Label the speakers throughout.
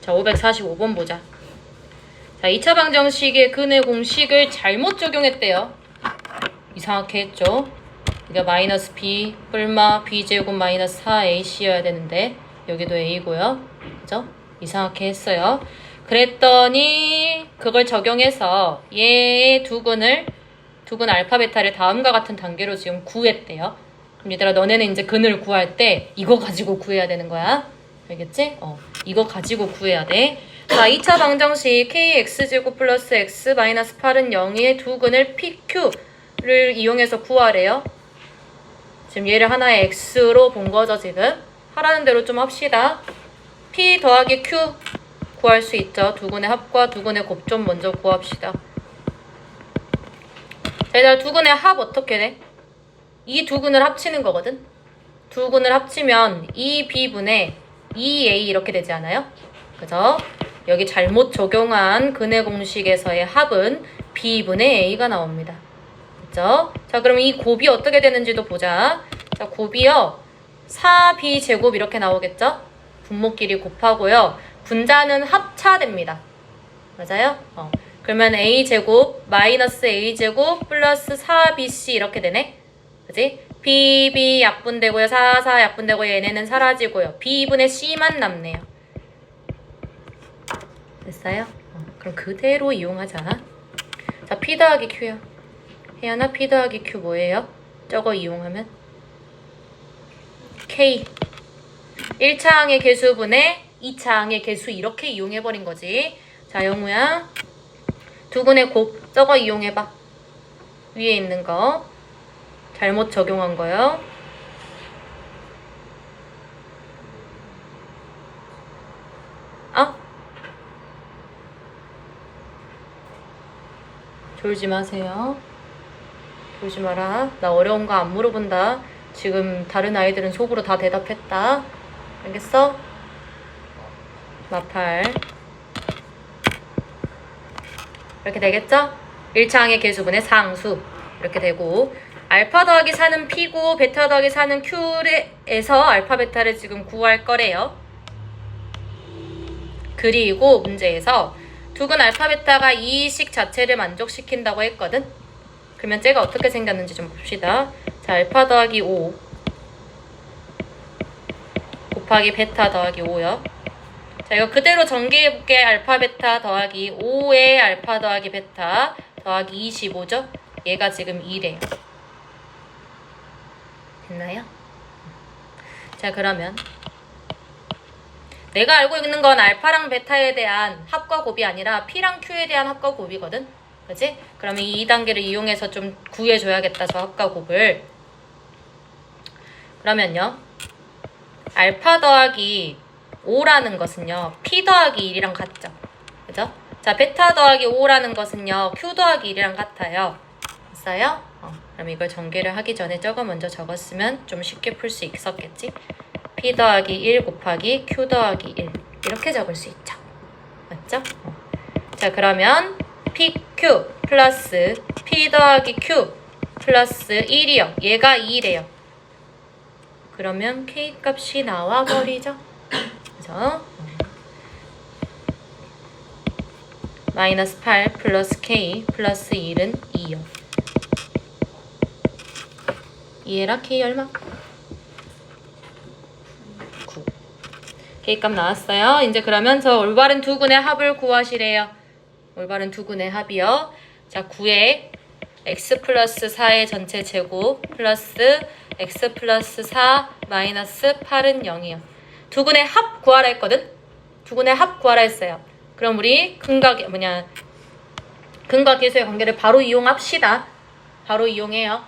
Speaker 1: 자, 545번 보자. 자, 2차 방정식의 근의 공식을 잘못 적용했대요. 이상하게 했죠. 그러니까 마이너스 b 뿔마 b제곱 마이너스 4ac여야 되는데 여기도 a고요. 그죠? 이상하게 했어요. 그랬더니 그걸 적용해서 얘의 두근 알파 베타를 다음과 같은 단계로 지금 구했대요. 그럼 얘들아, 너네는 이제 근을 구할 때 이거 가지고 구해야 되는 거야. 알겠지? 이거 가지고 구해야 돼. 자, 2차 방정식 kx제곱 플러스 x 마이너스 8은 0의 두근을 pq를 이용해서 구하래요. 지금 얘를 하나의 x로 본 거죠, 지금. 하라는 대로 좀 합시다. p 더하기 q 구할 수 있죠. 두근의 합과 두근의 곱 좀 먼저 구합시다. 자, 얘들아, 두근의 합 어떻게 돼? 이 두근을 합치는 거거든. 두근을 합치면 2b분의 2a 이렇게 되지 않아요? 그죠? 여기 잘못 적용한 근의 공식에서의 합은 b분의 a가 나옵니다. 그죠? 자, 그럼 이 곱이 어떻게 되는지도 보자. 자, 곱이요 4b 제곱 이렇게 나오겠죠? 분모끼리 곱하고요. 분자는 합차됩니다. 맞아요? 그러면 a제곱 마이너스 a제곱 플러스 4bc 이렇게 되네? 그지? b 약분되고요. 4 약분되고 얘네는 사라지고요. b분의 c만 남네요. 됐어요? 그럼 그대로 이용하자. 자, p 더하기 q요. 혜연아, p 더하기 q 뭐예요? 저거 이용하면 k 1차 항의 개수분의 2차 항의 개수 이렇게 이용해버린 거지. 자, 영우야, 두근의 곱 저거 이용해봐. 위에 있는 거 잘못 적용한 거요. 졸지 마세요. 졸지 마라. 나 어려운 거 안 물어본다. 지금 다른 아이들은 속으로 다 대답했다. 알겠어? 마팔. 이렇게 되겠죠? 1차 항의 개수분의 상수. 이렇게 되고, 알파 더하기 4는 p고 베타 더하기 4는 q에서 알파 베타를 지금 구할 거래요. 그리고 문제에서 두근 알파 베타가 이 식 자체를 만족시킨다고 했거든. 그러면 쟤가 어떻게 생겼는지 좀 봅시다. 자, 알파 더하기 5 곱하기 베타 더하기 5요. 자, 이거 그대로 전개해볼게. 알파 베타 더하기 5의 알파 더하기 베타 더하기 25죠? 얘가 지금 2래요. 됐나요? 자, 그러면 내가 알고 있는 건 알파랑 베타에 대한 합과 곱이 아니라 p랑 q에 대한 합과 곱이거든. 그치? 그러면 이 2단계를 이용해서 좀 구해줘야겠다, 저 합과 곱을. 그러면요, 알파 더하기 5라는 것은요 p 더하기 1이랑 같죠. 그죠? 자, 베타 더하기 5라는 것은요 q 더하기 1이랑 같아요. 됐어요? 그럼 이걸 전개를 하기 전에 저거 먼저 적었으면 좀 쉽게 풀 수 있었겠지? p 더하기 1 곱하기 q 더하기 1 이렇게 적을 수 있죠. 맞죠? 자, 그러면 pq 플러스 p 더하기 q 플러스 1이요. 얘가 2래요. 그러면 k 값이 나와버리죠. 그죠? 마이너스 8 플러스 k 플러스 1은 2요. 이해라? k 얼마? 9. k 값 나왔어요. 이제 그러면 저 올바른 두근의 합을 구하시래요. 올바른 두근의 합이요. 자, 9에 x 플러스 4의 전체 제곱 플러스 x 플러스 4 마이너스 8은 0이요. 두근의 합 구하라 했거든? 두근의 합 구하라 했어요. 그럼 우리 근과 계수의 관계를 바로 이용합시다. 바로 이용해요.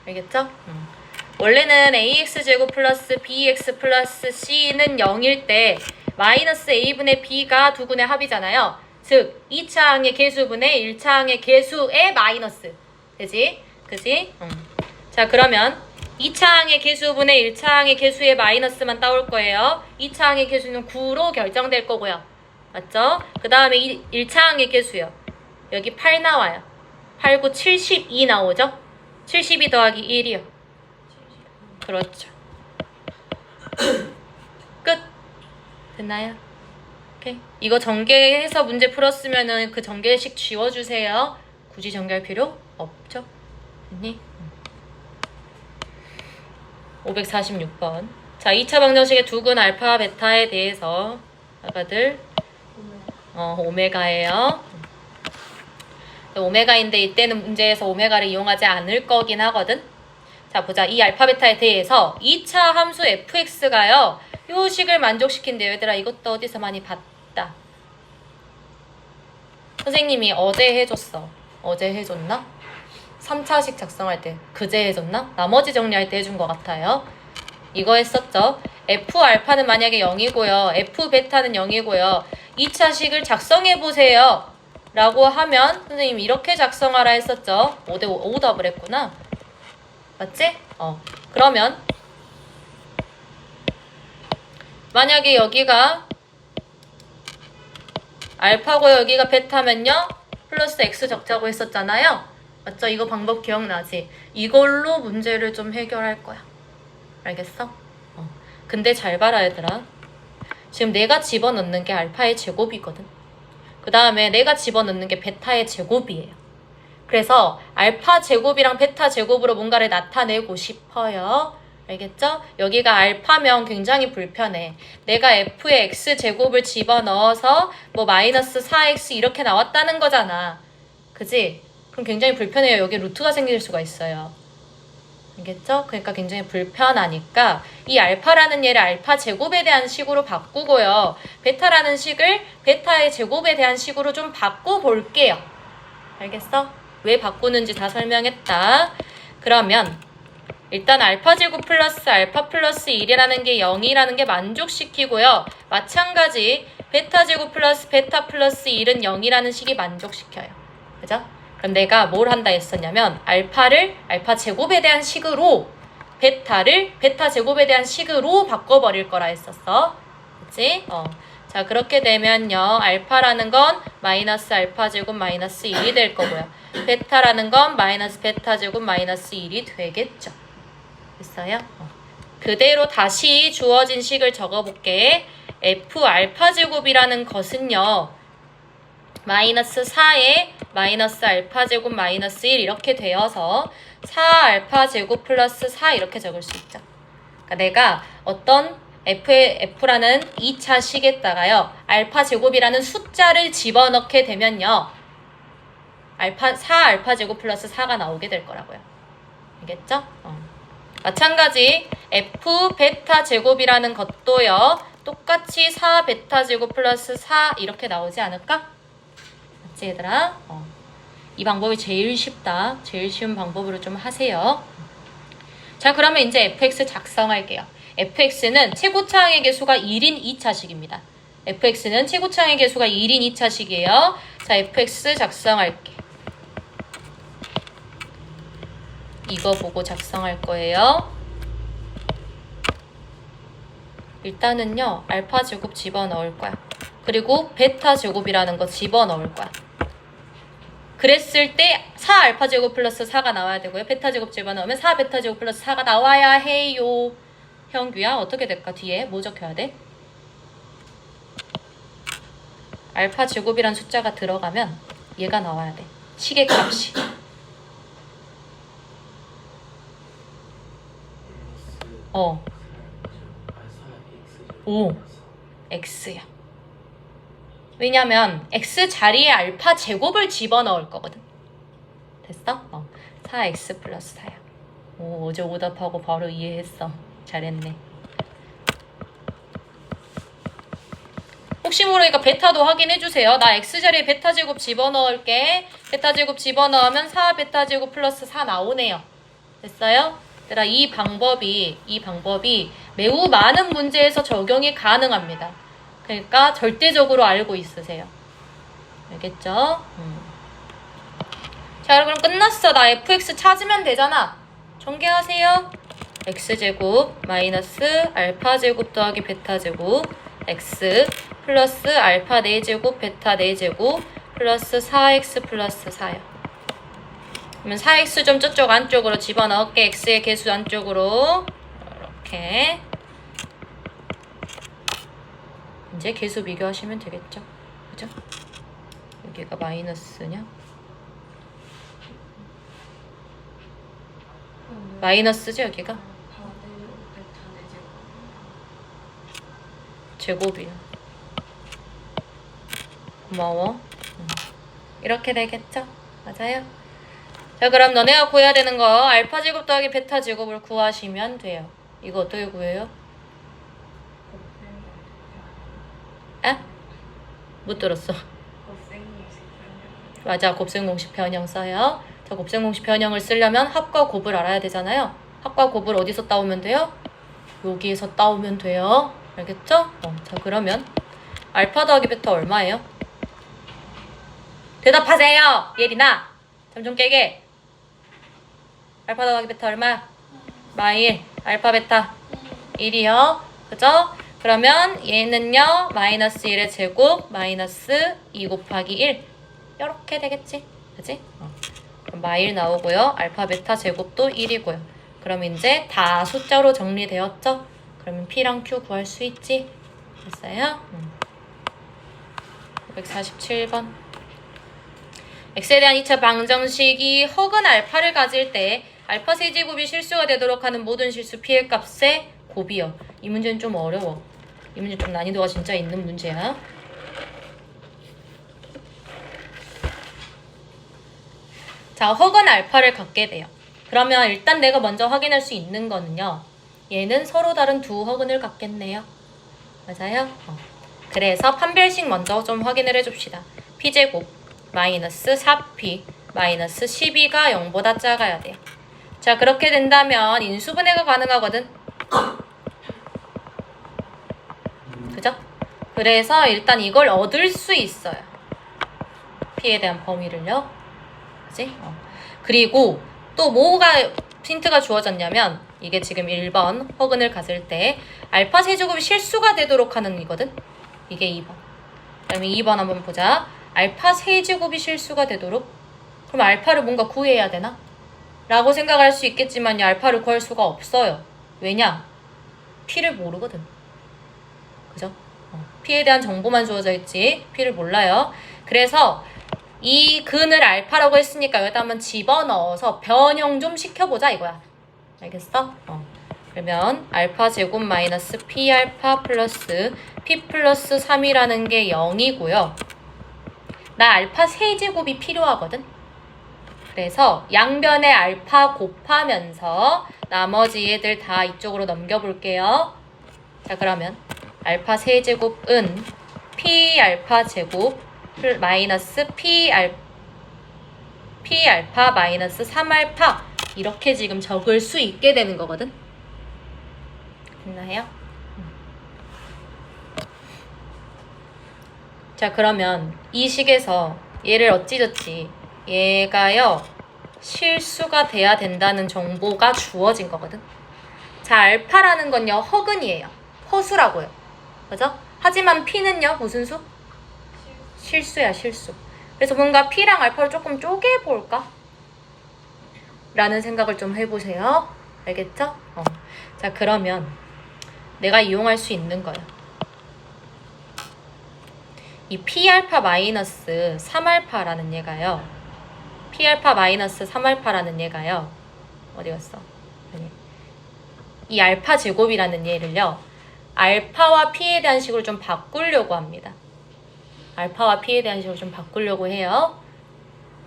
Speaker 1: 알겠죠? 원래는 ax제곱 플러스 bx 플러스 c는 0일 때 마이너스 a분의 b가 두근의 합이잖아요. 즉 2차 항의 개수분의 1차 항의 개수의 마이너스. 되지? 그지? 자, 그러면 2차 항의 개수분의 1차 항의 개수의 마이너스만 따올 거예요. 2차 항의 개수는 9로 결정될 거고요. 맞죠? 그 다음에 1차 항의 개수요. 여기 8 나와요. 8, 9, 72 나오죠? 72 더하기 1이요. 그렇죠. 끝. 됐나요? 오케이. 이거 전개해서 문제 풀었으면은 그 전개식 지워주세요. 굳이 전개할 필요 없죠? 됐니? 546번. 자, 2차 방정식의 두근 알파, 베타에 대해서 아가들 오메가예요. 오메가인데 이때는 문제에서 오메가를 이용하지 않을 거긴 하거든. 자, 보자. 이 알파, 베타에 대해서 2차 함수 fx가요. 요 식을 만족시킨대요. 얘들아, 이것도 어디서 많이 봤다. 선생님이 어제 해줬어. 어제 해줬나? 3차식 작성할 때 그제 해줬나? 나머지 정리할 때 해준 것 같아요. 이거 했었죠. F알파는 만약에 0이고요. F베타는 0이고요. 2차식을 작성해보세요. 라고 하면 선생님이 이렇게 작성하라 했었죠. 5대5 오답을 했구나. 맞지? 그러면 만약에 여기가 알파고 여기가 베타면요. 플러스 X 적자고 했었잖아요. 맞죠? 이거 방법 기억나지? 이걸로 문제를 좀 해결할 거야. 알겠어? 근데 잘 봐라 얘들아. 지금 내가 집어넣는 게 알파의 제곱이거든. 그 다음에 내가 집어넣는 게 베타의 제곱이에요. 그래서 알파 제곱이랑 베타 제곱으로 뭔가를 나타내고 싶어요. 알겠죠? 여기가 알파면 굉장히 불편해. 내가 f의 x제곱을 집어넣어서 뭐 마이너스 4x 이렇게 나왔다는 거잖아. 그지? 그럼 굉장히 불편해요. 여기 루트가 생길 수가 있어요. 알겠죠? 그러니까 굉장히 불편하니까 이 알파라는 얘를 알파 제곱에 대한 식으로 바꾸고요. 베타라는 식을 베타의 제곱에 대한 식으로 좀 바꿔볼게요. 알겠어? 왜 바꾸는지 다 설명했다. 그러면 일단 알파 제곱 플러스 알파 플러스 1이라는 게 0이라는 게 만족시키고요. 마찬가지 베타 제곱 플러스 베타 플러스 1은 0이라는 식이 만족시켜요. 그죠? 그럼 내가 뭘 한다 했었냐면 알파를 알파 제곱에 대한 식으로 베타를 베타 제곱에 대한 식으로 바꿔버릴 거라 했었어. 그치? 자, 그렇게 되면요. 알파라는 건 마이너스 알파 제곱 마이너스 1이 될 거고요. 베타라는 건 마이너스 베타 제곱 마이너스 1이 되겠죠. 됐어요? 그대로 다시 주어진 식을 적어볼게. f 알파 제곱이라는 것은요. 마이너스 4에 마이너스 알파 제곱 마이너스 1 이렇게 되어서 4 알파 제곱 플러스 4 이렇게 적을 수 있죠. 그러니까 내가 어떤 F라는 2차 식에다가요. 알파 제곱이라는 숫자를 집어넣게 되면요. 4 알파 제곱 플러스 4가 나오게 될 거라고요. 알겠죠? 마찬가지 F 베타 제곱이라는 것도요. 똑같이 4 베타 제곱 플러스 4 이렇게 나오지 않을까? 맞지 얘들아? 이 방법이 제일 쉽다. 제일 쉬운 방법으로 좀 하세요. 자, 그러면 이제 fx 작성할게요. fx는 최고차항의 개수가 1인 2차식입니다. fx는 최고차항의 개수가 1인 2차식이에요. 자, fx 작성할게. 이거 보고 작성할 거예요. 일단은요. 알파 제곱 집어넣을 거야. 그리고 베타 제곱이라는 거 집어넣을 거야. 그랬을 때 4 알파 제곱 플러스 4가 나와야 되고요. 베타 제곱 집어넣으면 4 베타 제곱 플러스 4가 나와야 해요. 형규야 어떻게 될까? 뒤에 뭐 적혀야 돼? 알파 제곱이란 숫자가 들어가면 얘가 나와야 돼. 식의 값이. x야. 왜냐면 x 자리에 알파 제곱을 집어넣을 거거든. 됐어? 4x 플러스 4야. 어제 오답하고 바로 이해했어. 잘했네. 혹시 모르니까 베타도 확인해주세요. 나 x자리에 베타 제곱 집어넣을게. 베타 제곱 집어넣으면 4 베타 제곱 플러스 4 나오네요. 됐어요? 얘들아, 이 방법이 매우 많은 문제에서 적용이 가능합니다. 그러니까 절대적으로 알고 있으세요. 알겠죠? 자, 그럼 끝났어. 나 fx 찾으면 되잖아. 전개하세요. x제곱 마이너스 알파 제곱 더하기 베타 제곱 x 플러스 알파 4제곱 베타 4제곱 플러스 4x 플러스 4요. 그러면 4x 좀 저쪽 안쪽으로 집어넣을게. x의 개수 안쪽으로 이렇게 이제 계수 비교하시면 되겠죠. 그죠? 여기가 마이너스냐? 마이너스죠 여기가? 제곱이요. 고마워. 이렇게 되겠죠? 맞아요? 자 그럼 너네가 구해야 되는 거 알파 제곱 더하기 베타 제곱을 구하시면 돼요. 이거 어떻게 구해요? 에? 못 들었어. 맞아, 곱셈 공식 변형 써요. 자, 곱셈 공식 변형을 쓰려면 합과 곱을 알아야 되잖아요. 합과 곱을 어디서 따오면 돼요? 여기에서 따오면 돼요. 알겠죠? 자 그러면 알파 더하기 베타 얼마예요? 대답하세요! 예린아! 잠 좀 깨게. 알파 더하기 베타 얼마? 마일. 알파 베타 1이요. 그죠? 그러면 얘는요. 마이너스 1의 제곱 마이너스 2 곱하기 1 이렇게 되겠지? 그치? 그럼 마일 나오고요. 알파 베타 제곱도 1이고요. 그럼 이제 다 숫자로 정리되었죠? 그러면 P랑 Q 구할 수 있지? 됐어요? 547번 X에 대한 2차 방정식이 허근 알파를 가질 때 알파 세제곱이 실수가 되도록 하는 모든 실수 P의 값의 곱이요. 이 문제는 좀 어려워. 이 문제 좀 난이도가 진짜 있는 문제야. 자, 허근 알파를 갖게 돼요. 그러면 일단 내가 먼저 확인할 수 있는 거는요. 얘는 서로 다른 두 허근을 갖겠네요. 맞아요? 그래서 판별식 먼저 좀 확인을 해줍시다. P제곱 마이너스 4P 마이너스 12가 0보다 작아야 돼요. 자, 그렇게 된다면 인수분해가 가능하거든. 그죠? 그래서 일단 이걸 얻을 수 있어요. P에 대한 범위를요. 그치? 그리고 또 뭐가 힌트가 주어졌냐면 이게 지금 1번 허근을 가질 때 알파 세제곱이 실수가 되도록 하는 이거든. 이게 2번. 그다음에 2번 한번 보자. 알파 세제곱이 실수가 되도록. 그럼 알파를 뭔가 구해야 되나? 라고 생각할 수 있겠지만 알파를 구할 수가 없어요. 왜냐? P를 모르거든. 그죠? P에 대한 정보만 주어져 있지 P를 몰라요. 그래서 이 근을 알파라고 했으니까 여기다 한번 집어넣어서 변형 좀 시켜보자 이거야. 알겠어? 그러면 알파 제곱 마이너스 P 알파 플러스 P 플러스 3이라는 게 0이고요. 나 알파 세제곱이 필요하거든. 그래서 양변에 알파 곱하면서 나머지 애들 다 이쪽으로 넘겨볼게요. 자 그러면 알파 세제곱은 P 알파 제곱 마이너스 P 알파 마이너스 3알파 이렇게 지금 적을 수 있게 되는 거거든. 됐나요? 자 그러면 이 식에서 얘를 어찌저찌 얘가요 실수가 돼야 된다는 정보가 주어진 거거든. 자 알파라는 건요 허근이에요. 허수라고요. 그죠? 하지만 P는요 무슨 수? 실수야 실수. 그래서 뭔가 P랑 알파를 조금 쪼개볼까? 라는 생각을 좀 해보세요. 알겠죠? 자 그러면 내가 이용할 수 있는 거예요. 이 P알파 마이너스 3알파라는 얘가요. P알파 마이너스 3알파라는 얘가요. 어디 갔어? 여기. 이 알파 제곱이라는 얘를요. 알파와 P에 대한 식으로 좀 바꾸려고 합니다. 알파와 P에 대한 식으로 좀 바꾸려고 해요.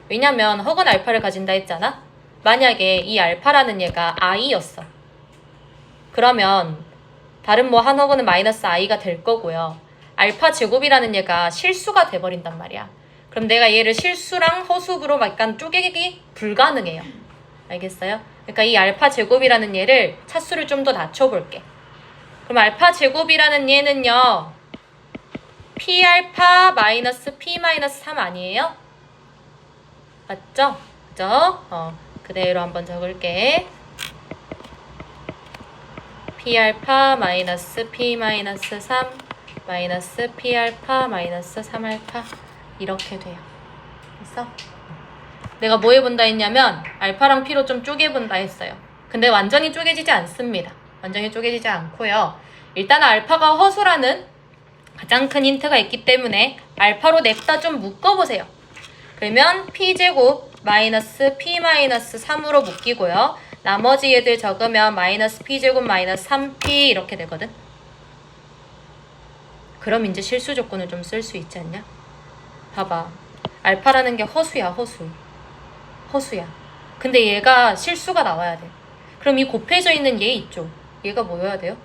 Speaker 1: 왜냐면 허근 알파를 가진다 했잖아. 만약에 이 알파라는 얘가 i였어. 그러면 다른 뭐 한 허근은 마이너스 i가 될 거고요. 알파 제곱이라는 얘가 실수가 돼버린단 말이야. 그럼 내가 얘를 실수랑 허수로 약간 쪼개기 불가능해요. 알겠어요? 그러니까 이 알파 제곱이라는 얘를 차수를 좀 더 낮춰볼게. 그럼 알파 제곱이라는 얘는요. P 알파 마이너스 P 마이너스 3 아니에요? 맞죠? 그죠? 그대로 한번 적을게. P 알파 마이너스 P 마이너스 3 마이너스 P 알파 마이너스 3 알파 이렇게 돼요. 됐어? 내가 뭐 해본다 했냐면 알파랑 P로 좀 쪼개본다 했어요. 근데 완전히 쪼개지지 않습니다. 완전히 쪼개지지 않고요. 일단 알파가 허수라는 가장 큰 힌트가 있기 때문에 알파로 냅다 좀 묶어보세요. 그러면 p제곱 마이너스 p 마이너스 3으로 묶이고요. 나머지 얘들 적으면 마이너스 p제곱 마이너스 3p 이렇게 되거든. 그럼 이제 실수 조건을 좀 쓸 수 있지 않냐? 봐봐. 알파라는 게 허수야, 허수. 허수야. 근데 얘가 실수가 나와야 돼. 그럼 이 곱해져 있는 얘 있죠? 얘가 뭐여야 돼요?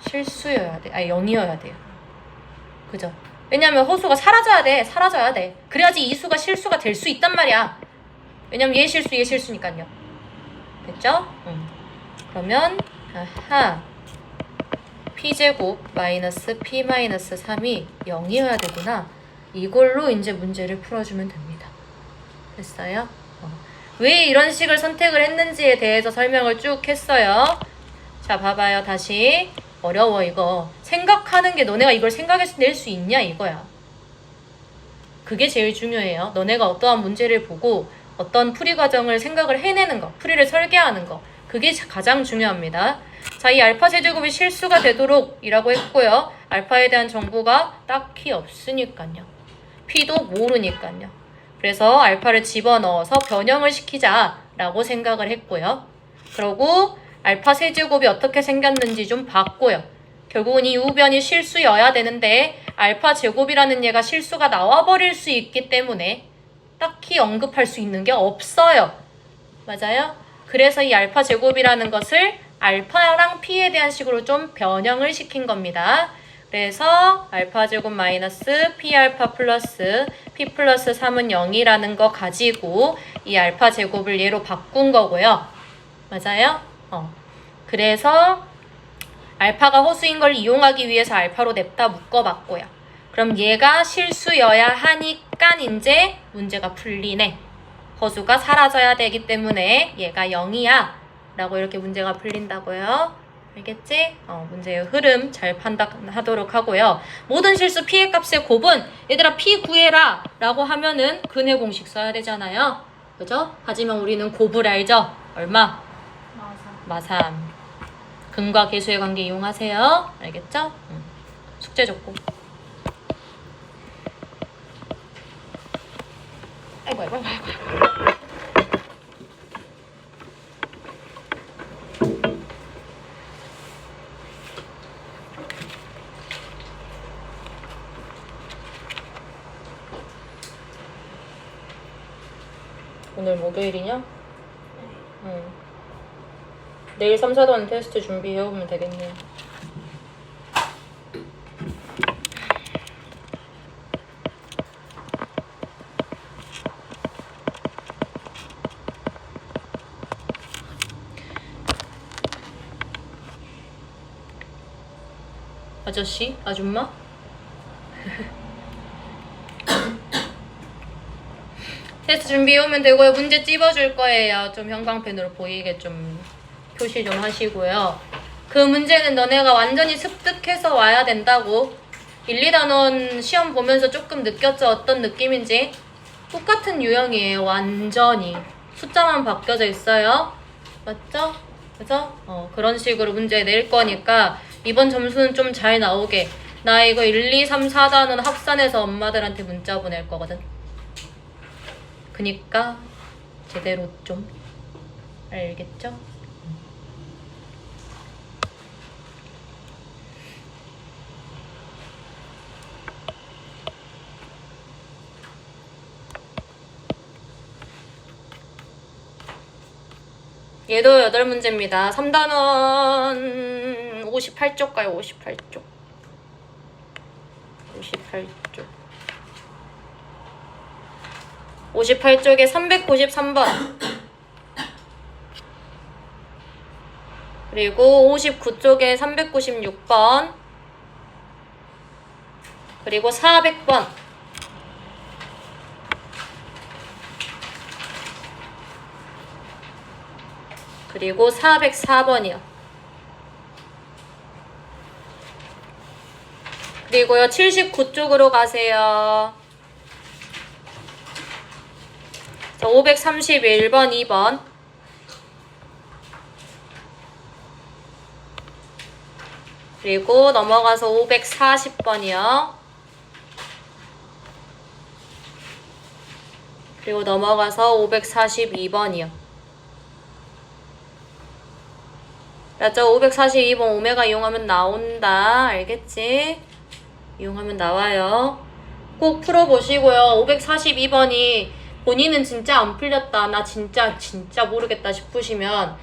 Speaker 1: 실수여야 돼. 아니, 0이어야 돼요. 그죠? 왜냐면 허수가 사라져야 돼. 사라져야 돼. 그래야지 이 수가 실수가 될 수 있단 말이야. 왜냐면 얘 실수, 얘 실수니까요. 됐죠? 그러면 아하 p제곱 마이너스 p 마이너스 3이 0이어야 되구나. 이걸로 이제 문제를 풀어주면 됩니다. 됐어요? 왜 이런 식을 선택을 했는지에 대해서 설명을 쭉 했어요. 자, 봐봐요. 다시. 어려워 이거. 생각하는 게 너네가 이걸 생각해낼 수 있냐 이거야. 그게 제일 중요해요. 너네가 어떠한 문제를 보고 어떤 풀이 과정을 생각을 해내는 거, 풀이를 설계하는 거, 그게 가장 중요합니다. 자, 이 알파 세제곱이 실수가 되도록 이라고 했고요. 알파에 대한 정보가 딱히 없으니까요. p도 모르니까요. 그래서 알파를 집어넣어서 변형을 시키자라고 생각을 했고요. 그리고 알파 세제곱이 어떻게 생겼는지 좀 봤고요. 결국은 이 우변이 실수여야 되는데 알파 제곱이라는 얘가 실수가 나와버릴 수 있기 때문에 딱히 언급할 수 있는 게 없어요. 맞아요? 그래서 이 알파 제곱이라는 것을 알파랑 p에 대한 식으로 좀 변형을 시킨 겁니다. 그래서 알파 제곱 마이너스 p 알파 플러스 p 플러스 3은 0이라는 거 가지고 이 알파 제곱을 얘로 바꾼 거고요. 맞아요? 그래서 알파가 허수인 걸 이용하기 위해서 알파로 냅다 묶어봤고요. 그럼 얘가 실수여야 하니까 이제 문제가 풀리네. 허수가 사라져야 되기 때문에 얘가 0이야 라고 이렇게 문제가 풀린다고요. 알겠지? 문제의 흐름 잘 판단하도록 하고요. 모든 실수 p의 값의 곱은 얘들아 p 구해라 라고 하면은 근해 공식 써야 되잖아요. 그죠? 하지만 우리는 곱을 알죠? 얼마? 마삼. 근과 계수의 관계 이용하세요. 알겠죠? 숙제 줬고. 아이고. 오늘 목요일이냐? 응. 내일 3, 4단 테스트 준비해오면 되겠네요. 아저씨? 아줌마? 테스트 준비해오면 되고요. 문제 찝어줄 거예요. 좀 형광펜으로 보이게 좀 표시 좀 하시고요. 그 문제는 너네가 완전히 습득해서 와야 된다고. 1, 2단원 시험 보면서 조금 느꼈죠? 어떤 느낌인지? 똑같은 유형이에요. 완전히. 숫자만 바뀌어져 있어요. 맞죠? 그죠? 그런 식으로 문제 낼 거니까 이번 점수는 좀 잘 나오게. 나 이거 1, 2, 3, 4단원 합산해서 엄마들한테 문자 보낼 거거든. 그니까 제대로 좀. 알겠죠? 얘도 8문제입니다. 3단원 58쪽 가요. 58쪽. 58쪽. 58쪽에 393번. 그리고 59쪽에 396번. 그리고 400번. 그리고 404번이요. 그리고요 79쪽으로 가세요. 자, 531번 2번. 그리고 넘어가서 540번이요. 그리고 넘어가서 542번이요. 맞죠? 542번 오메가 이용하면 나온다. 알겠지? 이용하면 나와요. 꼭 풀어보시고요. 542번이 본인은 진짜 안 풀렸다. 나 진짜 모르겠다 싶으시면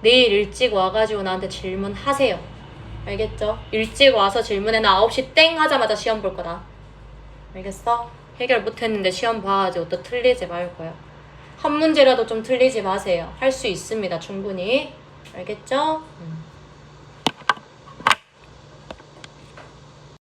Speaker 1: 내일 일찍 와가지고 나한테 질문하세요. 알겠죠? 일찍 와서 질문해. 나 9시 땡 하자마자 시험 볼 거다. 알겠어? 해결 못했는데 시험 봐가지고 또 틀리지 말고요. 한 문제라도 좀 틀리지 마세요. 할 수 있습니다. 충분히. 알겠죠?